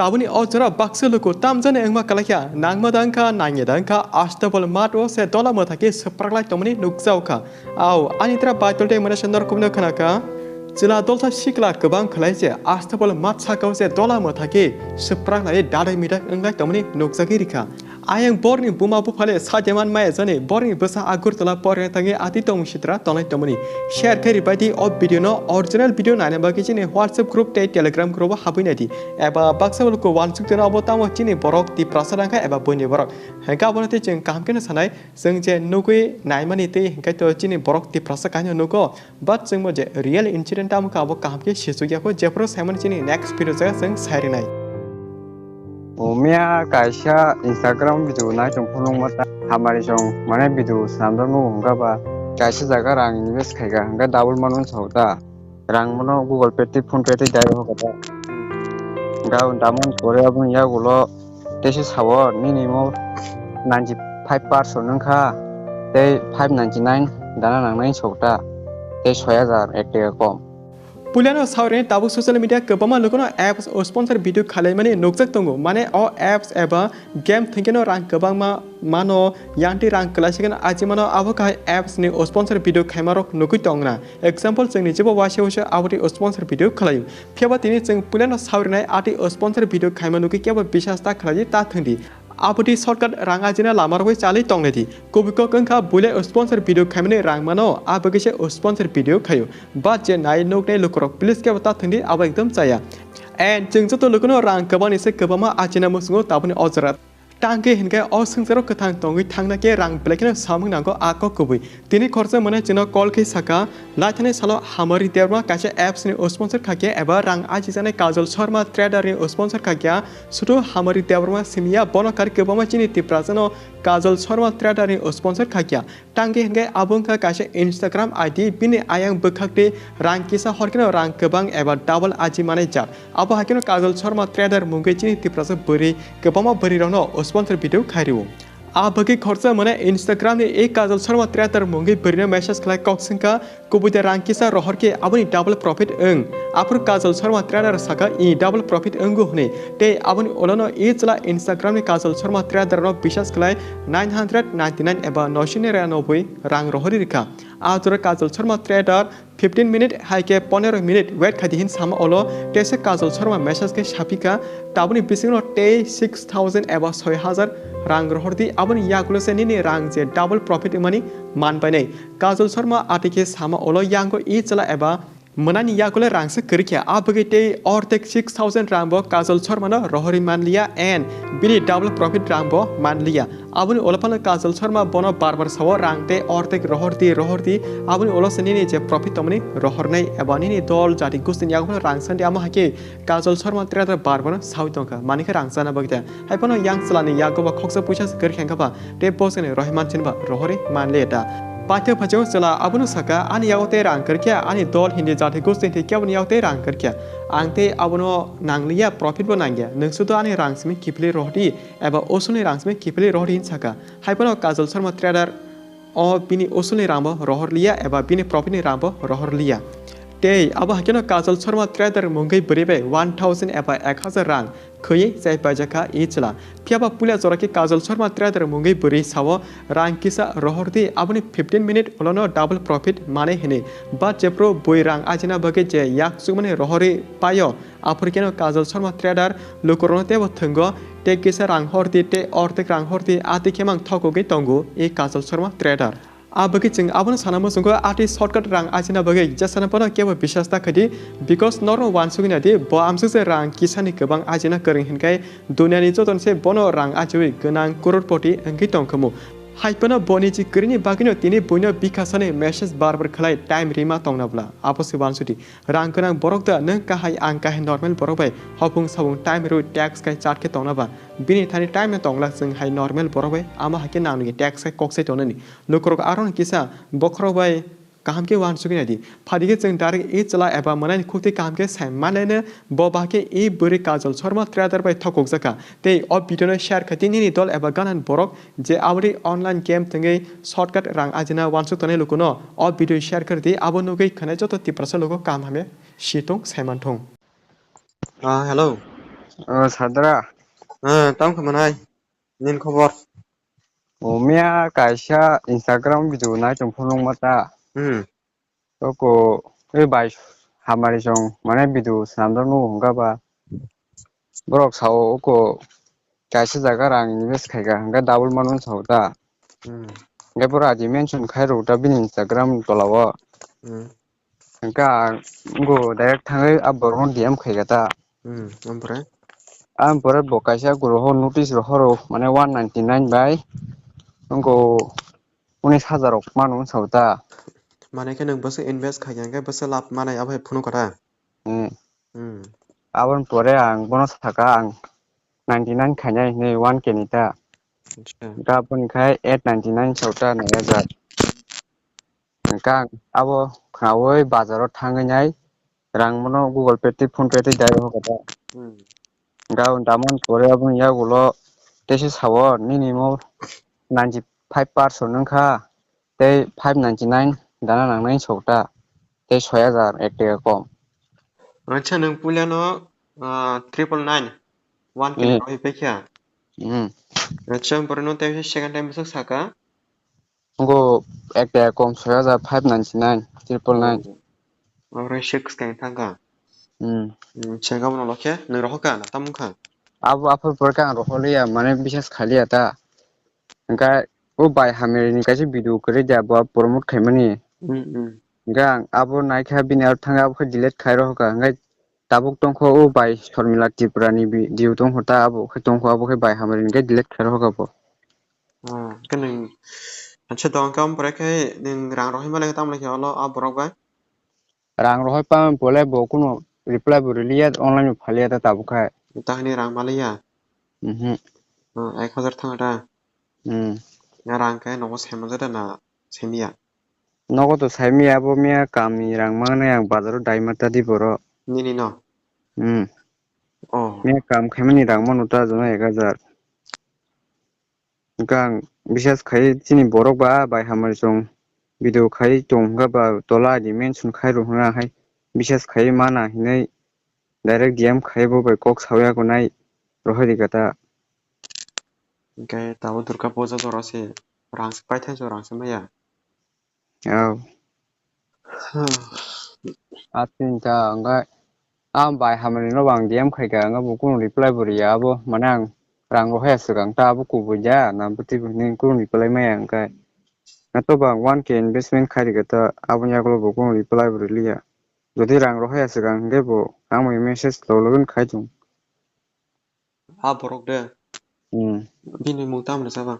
ताबुनि अजरा बाक्से लोको तामजने एंगमा कलाख्या नांगमदांखा नांगेदांखा आस्ताबल माटो से दोला मथाके सप्रागलाय तमनि नुकजावखा आव आनित्रा बातलते मने सन्दर कुमनो खनाका जिला दलसा सिकला गोबां खलायसे आस्ताबल माट साकाव से दोला मथाके सप्रागलाय दादाय मिदा एंगलाय तमनि नुकजागिरिखा आयं बरनि बुमा बुफाले साजेमान माय जने बरनि बसा आगुरतला परे थांगे आति तंग सित्रा तनाय तमनि शेयर करि बायदि अब भिडियो न ओरिजिनल भिडियो नायना बाकी चिनि WhatsApp ग्रुप ते टेलिग्राम ग्रुप हाबैनायदि एबा बाक्सावलको वानसुकजना अबतामो चिनि बरक ति प्रसादांखा एबा बनि बरक हेंका बनते जों कामकेनो सानाय जों जे नुगै नायमानि ते हेंका तो चिनि बरक ति प्रसाकानो नुगो बाट जों मजे रियल इन्सिडेंट आमका अब कामके सिसुगियाखौ जेप्रो साइमन चिनि नेक्स्ट भिडियो जों सायरिनाय Umia kaisa Instagram video na jong phulung mata hamari jong mane video samdor no hungga ba kaisa jaga rang invest khaiga hungga double manon sauda rang mono Google Pay ti Phone Pay ti dai ho kata ga damon kore abun ya gulo tesi sawo minimum 95% nangkha tei 599 dana nangnai sauda tei 6000 ekte kom पुलियानो सावरे ताबु social media गोबां लोगोनो apps ओ sponsor video खालाय माने नोकजाक दंगो माने ओ apps एबा game थिंकेनो रां गोबां मानो यांति रां क्लासिकन आजिमानो आबो काय एप्स नि ओ स्पॉन्सर भिडियो खायमारक नुगै दंना एग्जांपल जोंनि जेबो वासेवसो आबोदि ओ स्पॉन्सर भिडियो खालायो फेबा तिनि जों पुलियानो सावरेनाय आति ओ स्पॉन्सर भिडियो खायमा नुगै केबो बिसासता खालाय ता थंदि आबोदि शॉर्टकट रांगाजिना लामारवै चालै तंगनेदि कोबिको कंखा बुले स्पॉन्सर भिडियो खामने रां मानो आबोगिसे स्पॉन्सर भिडियो खायो बा जे नाय नोकने लुकरो प्लीज के बता थंदि आबो एकदम चाया एंड जों जतो लुकनो रां गोबां एसे गोबां आजिना मुसुङो ताबनि अजरा टांगे हिनके असंजरो कथां तंगै थांनाके रां ब्लेकनो सामंनांगो आको कुबै तिनि खर्च मने जिनो कल के साका लाथने सालो हामरि देवमा कासे एप्स नि स्पॉन्सर खाके एबा रां आजि जानाय काजल शर्मा ट्रेडर नि स्पॉन्सर खाकिया सुटु हामरि देवमा सिमिया बनकार गोबां चिनि तिप्राजनो काजल शर्मा ट्रेडर नि स्पॉन्सर खाकिया टांगे हिनके आबुंका कासे इंस्टाग्राम आईडी बिनि आयां बखाकते रां किसा हरकेनो रां गोबां एबा डाबल आजि माने जा आबो हाकेनो काजल शर्मा ट्रेडर मुंगै चिनि तिप्राज बोरि गोबां बोरि रनो स्पॉन्सर भिडियो खारियो आ बगे खर्च मने इंस्टाग्राम ने एक काजल शर्मा ट्रेडर मुंगै बोरिनो मेसेज खलाय कक्सिंका कुबुदे रांकिसा रहरके आबनि डबल प्रॉफिट ओं आफर काजल शर्मा ट्रेडर साका ई डबल प्रॉफिट ओंगो हने ते आबनि ओलनो ई चला इंस्टाग्राम ने काजल शर्मा ट्रेडर नो विशेष खलाय 999 एबा 999 रां रहरि रिखा आजर काजल शर्मा ट्रेडर 15 मिनट हाइके 15 मिनट वेट खादिहिन सामा ओलो तेसे काजल शर्मा मेसेज के शापिका ताबनि बिसिनो ते 6000 एबा 6000 रां रहरदि आबनि यागुलसे निनि रां जे डबल प्रॉफिट मनी मान बायनाय काजल शर्मा आटिके सामा ओलो यांगो ई चला एबा मनानी यागुले रांसे करकिया आबगेते औरतेक 6000 रांबो काजल शर्मा न रहरि मान लिया एन बिनि डबल प्रॉफिट रांबो मान लिया आबनि ओलफान काजल शर्मा बनो बार साव रांते औरतेक रहरति आबनि ओलसनिनि जे प्रॉफिट तमनि रहरनाय एबा निनि दल जाति गुस्तिन यागुले रांसनदि आमा हाके काजल शर्मा ट्रेडर बारबन सावि दंका मानिखे रांसाना बगते हायपनो yang selani yagoba khoksa puisa kerkhengkaba te posene rohiman chinba rohore manleta पाठ्य फजो चला अबुनु सका आनि यावते रां करकिया आनि दल हिन्दी जाथे गुस्तिन थे क्याबनि यावते रां करकिया आंते अबुनु नांगलिया प्रॉफिट बो नांगिया नोंसुतो आनि रांसमे किफले रहति एबा ओसुनि रांसमे किफले रहति सका हायपनो काजल शर्मा ट्रेडर ओ बिनि ओसुनि रांबो रहरलिया एबा बिनि प्रॉफिटनि रांबो रहरलिया ते अब हाकेनो काजल शर्मा ट्रेडर मुंगै बरिबे 1000 एबा 1000 रां खयै जाय बाजाका इचला फियाबा पुलिया जराके काजल शर्मा ट्रेडर मुंगै बरि साव रां किसा रहरदि आबनि 15 मिनिट ओलनो डबल प्रॉफिट माने हेने बा जेप्रो बोय रां आजिना बगे जे याक सुमने रहरि पायो आफरकेनो काजल शर्मा ट्रेडर लोकरनो तेबो थंगो ते किसा रां हरदि ते औरतेक रां हरदि आति केमां थकोगै तंगु ए काजल शर्मा ट्रेडर आबगे जों आबनो सानामो जोंखौ आति शॉर्टकट रां आजिना बगे जसाना पनो केबो बिसासता खदि बिकॉज नरो वानसुगिना दि ब आमसुसे रां किसानि गोबां आजिना करिं हिनखाय दुनियानि जतनसे बनो रां आजिवि गोनां करोड़पति अंगि तंखमु हाइपनो बनिजि करिनि बागिनो तिनि बयनो बिकासने मेसेज बारबार खलाय टाइम रिमा तंनाब्ला आपसे वानसुति रां गोनां बरकदा नों काहाय आं काहाय नर्मेल बरबाय हपुं साबुं टाइम रु टैक्स काय चार्ट के तंनाबा बिनि थानि टाइम तंगला जों हाय नर्मेल बरबाय आमा हाके नामनि टैक्स काय कक्से तननि लोकरक आरन किसा बखरबाय काम के वान सुगिना दि फादिगे जों डाइरेक्ट ए चला एबा मनानि खुक्ति काम के साइमालेने बबाके ए बोरे काजल शर्मा ट्रेडर बाय थकोक जका ते अब भिडियो शेयर खतिनि दल एबा गानान बरक जे आवरि ऑनलाइन गेम तंगे शॉर्टकट रां आजिना वानसु तने लुकुनो अब भिडियो शेयर कर दि आबो नुगै खने जतो तिप्रस लोगो काम हमे शितों साइमानथों hello Sadra. Tam kamanai. Nin khobor. Umia kaisa Instagram video nai tongphunung mata. Hmm. Toko bai hamari jong mane video sanamdar nu hongga ba. Borok sao ko kaisa jaga rang invest khaiga hangga double manun sao ta. Hmm. Hangga bora adi mention khairo ta bin Instagram tolawo. Hmm. Hangga ngo direct thangai aborong DM khaiga ta. Ompray. Pore bo kaisa guru notice horo mane 199 bai. Ngo 19,000 rok manun sao ta. Mane ke nang basa invest khayang ke basa lap manai abai phunu kata. Abon pore ang bonus saka ang 99 khainai nei 1k ni ta. Gabon khai 899 sauta naya kang abo khawoi bazarot thangai rang mono Google Pay ti Phone Pay ti dai hokata. Gaun tamon pore abon ya gulo tesi sawo minimum 95% nungkha tei 599 dana nangnai sauta tei 6,000 ek taka kom. Acha nang pulia no 999 1k ni rohi pekya. Acha pore no te second time basa saka. Ngo ek taka kom 6,000 599 999. Orai 6 kain thanga. Chega bono lokhe nang rohoka na tamukha. Abo apur porka ang roholiya mane bishes khaliya ta. Engka o bai hamiri kaisi video kore dia bo promote khaimani. Gang abo naikha bini ar thanga abo delete khairo hoka ngai tabuk tongkho o bai shormila tiprani video tongkho ta abo tongkho abo bai hamiri ngai delete khairo hoka bo. Kanang acha dong kam pore ke ning rang rohi malai tam lakhe olo aborok ba. Rang rohoi pa bole bo kuno reply bo riliya online phaliya ta tabuk khai. Tahni rang malaya. 1000 thanga ta. Rang kai no sema jada na semia. Nogo to saimi abo mia kami rang mane ang bazaro daimata di boro. Nini no. Mia kam khaimani rang manu ta jona 1000. Gang bishes khai chini borok ba bai hamari jong video khai tongga ba tola di mention khai rohna hai bishes khai mana hinai direct DM khai bo bai kok sawya ko nai rohari kata. Kai tawo Durga Puja jora se rang pai than jo rang semaya. Atin ta enggak bai hamari no bang DM khai ga enggak bu kun reply buri ya bo manang rang rohya segang ta bu ku buja na buti ni kun reply maya enggak. Nato bang 1k investment khai kata abunya ko bu kun reply buri liya. Jadi rang rohya segang enggak bo amoi message lo logun khai jung. Borok de. Bini mutam na saba.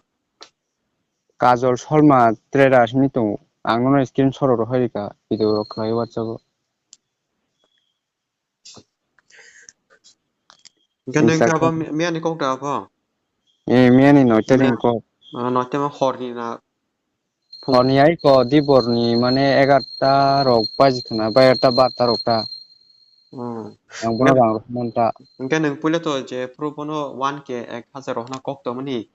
Kajol Sharma traders ni to angno screen shot rohari ka video khai WhatsApp. Ganeng ka ba mia ni kok da ba. Mia ni noiteling ko. Noite ma horni na. Horni ai ko diborni mane 11ta rok baji khana ba 12 rok ta. Ang bono rang monta. Ganeng pule to je pro bono 1k 1000 rohna kok to mani.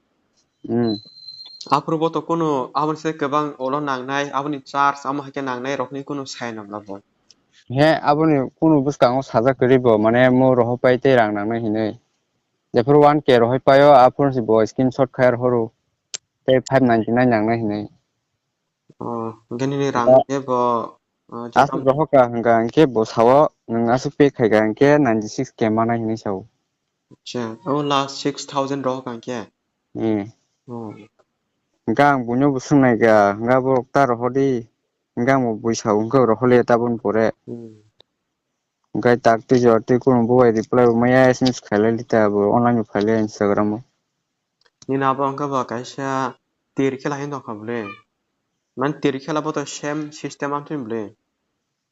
Aprubo to kono abon se kebang olo nangnai aboni charge amo hake nangnai rokni kono sai nam labo. He aboni kuno buskango saja karibo mane mo roho paite rang nangnai hinai. Jepur 1k rohoi payo apun si bo screenshot khair horu. Te 599 nangnai hinai. Gani ni rang ke bo Asu roho ka hangga angke bo sawo nang asu pe khai ga angke 96k mana hinai sawo. Acha last 6000 roho kan ke. Gang bunyo busung nai ga nga bo ta roho di gang mo buisa ungko roho le tabun pore. Gai tak tu jo tu kun bo reply maya SMS khala lita bo online phale Instagram mo. Ni na ba angka ba kaisa tir khela hin dong khable. Man tir khela bo to same system am tim ble.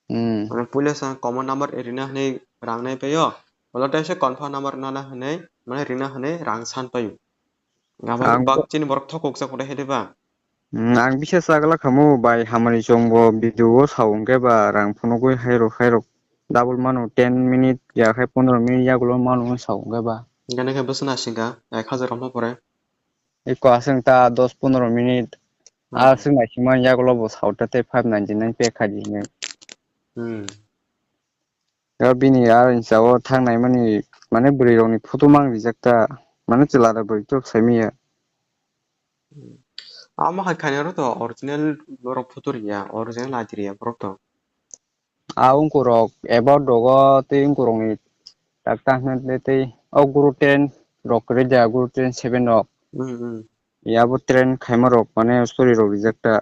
Mana pule sa common number erina nei rang nai payo. Wala ta se confirm number na hanai mana rina hanai rang san payo. Ngaba bak chin borok thokok sa koda hede ba. Ang bisa sagala kamu bai hamari jongbo video saungke ba rang phunogoi hairo double manu 10 minute ya khai 15 minute ya gulo manu saungke ba. Gane ke busna singa 1000 romna pore. Iko asing ta 10-15 minute asing nasiman ya gulo bo sauta te 599 pe khadi ne. Ya bini ya insawo thangnai mani माने बोरै रंनि फट' mang रिजेक्टा माने जेला बोरै तो साइमिया ama hai khane ro to original rok photo ya original adi ya rok to ungko rok about dogo te ungko rongni takta te guru 10 rok reja guru 10 7 rok याबो train खाइमा रक माने story रक रिजेक्टा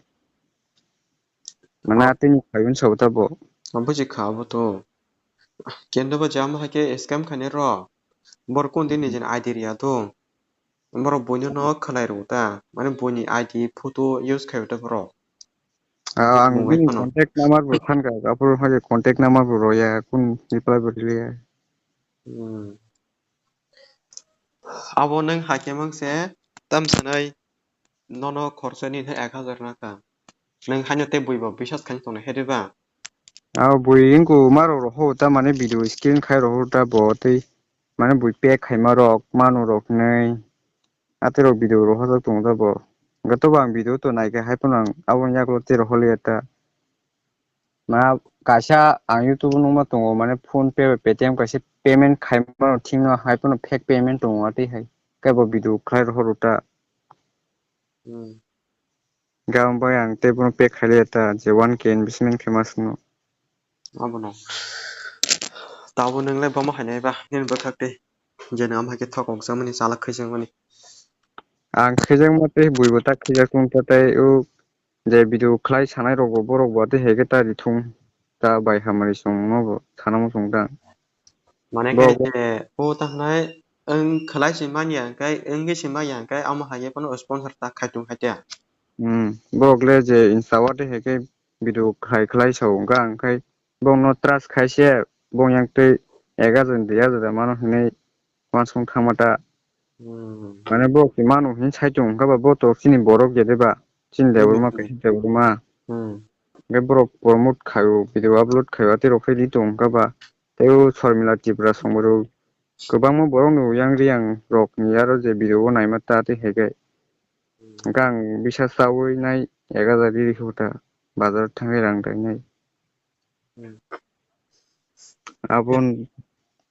माने आतिनि खाइबन सबता बो buji kha bo to kendo ba jam ha ke scam khane ro bor kon din ni jen id ya to bor boino no khalai ro ta mane boni id photo use khai ta bro आं mobile बिनि phone contact number बो फानगा गापुर हाजे contact number बो रया कुन reply बरले abo nang hake mangse tam sanai nono khorsa ni 1000 na ka nang hanyo te buiba bisas khan tong hede ba आ बुइन को मारो रहो ता माने भिडियो स्क्रिन खाइ रहो ता बतै माने बुइ पे खाइमा रक मानो रक नै आते रक भिडियो रहो ता तंग ता बो गतो बां भिडियो तो नाइके हाइपन आं आवन याकलो ते रहो लेता मा कासा आं यूट्यूब नमा दङ माने फोन पे पेटीएम कासे पेमेंट खाइमा थिंग हाइपन फेक पेमेंट दङ आते हाय काबो भिडियो खाइ रहो रुटा गाम बाय आं ते बन पे खाइलेता जे 1k इनवेस्टमेंट खेमासनो abo no tabo nang lai ba ma hanai ba nen ba thakte jena am hake thok ok samani sala khaisang mani आं खैजों मते बुइबो ता खैजा कुन ताय उ जे भिडियो खाइ सानाय रगो बरग बाते हेगे ता रिथुं ता बाय हामारि सं नबो थानामो संदा mane बो kai je po ta hanai ang khalai si mania kai ang ge si maya kai am hake pano sponsor ta khaitung khatia बगले जे इंस्टावाते हेगे भिडियो खाइ खलाइ सौगा अंखाय बंनो ट्रास्ट खाइसे बंयां ते 1000 2000 मानो हनै वानसं थामाता माने बो कि मानो हिन साइटं गाबा बतो खिनि बरक गेदेबा चिन देबर मा कैसे देबर मा गे बरक प्रमोट खायो भिडियो अपलोड खायो ते रफेदि दं गाबा तेउ शर्मिला टिब्रा संबरो गोबां मो बरक नु yang riang rok ni aro je video नायमा ताते हेगे गां बिसास सावै नाय 1000 रि होता बाजार थांगे रां दायनाय आबन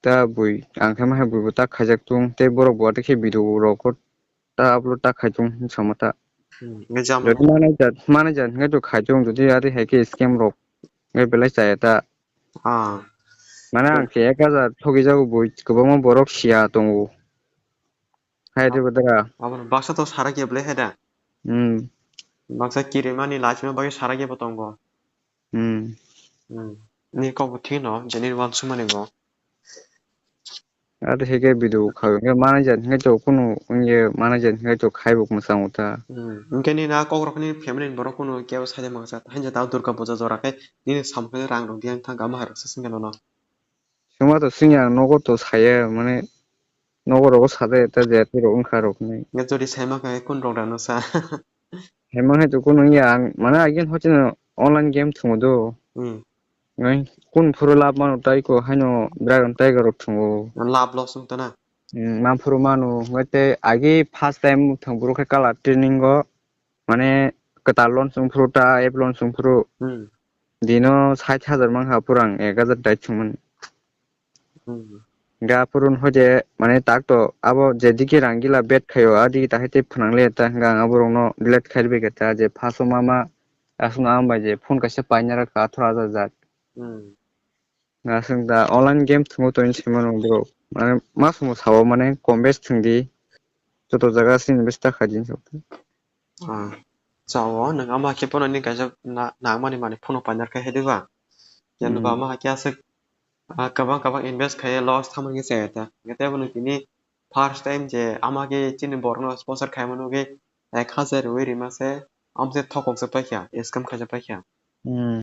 ता बुइ आंखाय मा बुइबो ता खाइजाक तुं ते बरक बवाते खे भिडियो रक ता अपलोड ता खाइතුं समता nge jam যদি माने जान हे तो खाइතුं যদি आरे हेके स्कैम रक ए बेलाय जायता माने आं 1000 ठगि जागो बुइ गोबां बरक सिया दङ हायदे बदरा abo baksa to sara geble heda baksa kire mani lachme bagi sara ge potong go ni ko buthi no jeni wan sumani go आरे हेगे भिडियो खायो माने जान हे तो कुनु ये माने जान हे तो खाइबो मसांगता इनके ना कग्रखनि फेमिलि बरो कुनु केव साइदे मांगसा हांजा ता दुर्गा पूजा जराखै नि सामखै रां दं दियां थां गामा हारसो सिंगनो न सोमा तो सिंया नगो तो साये माने नगो रगो सादे ता जेते रो ओंखारो नै nge jodi saima kai kun rong dano sa Hema हे तो कुनु या माने आगेन होचिन ऑनलाइन गेम थुंगदो ngai kun furu lab manu tai ko haino dragon tiger rok thungo lab loss ung tana ma furu manu ngate agi first time thungburu khe kala training go mane kata launch furu ta app launch furu dino 60000 mang ha purang 1000 dai thungman ga purun hoje mane tak to abo jediki rangila bet khayo adi tahite phunangle ta ga aborong no delete khairbe geta je phaso mama asuna amba je phone kaise painara ka 18000 ngasing da online game thungo to insimano bro mane mas mo sawo mane combes thungdi joto jaga sin invest khajin so chawo nang ama ke pono ni kaisa na mani mani phono panar kai hedeba yan ba ma kya se kabang invest khai loss thamang ge seta ngate bono tini first time je ama ge chin borno sponsor khai manu ge 1000 weri ma se amse thokok se paikya scam khai ja paikya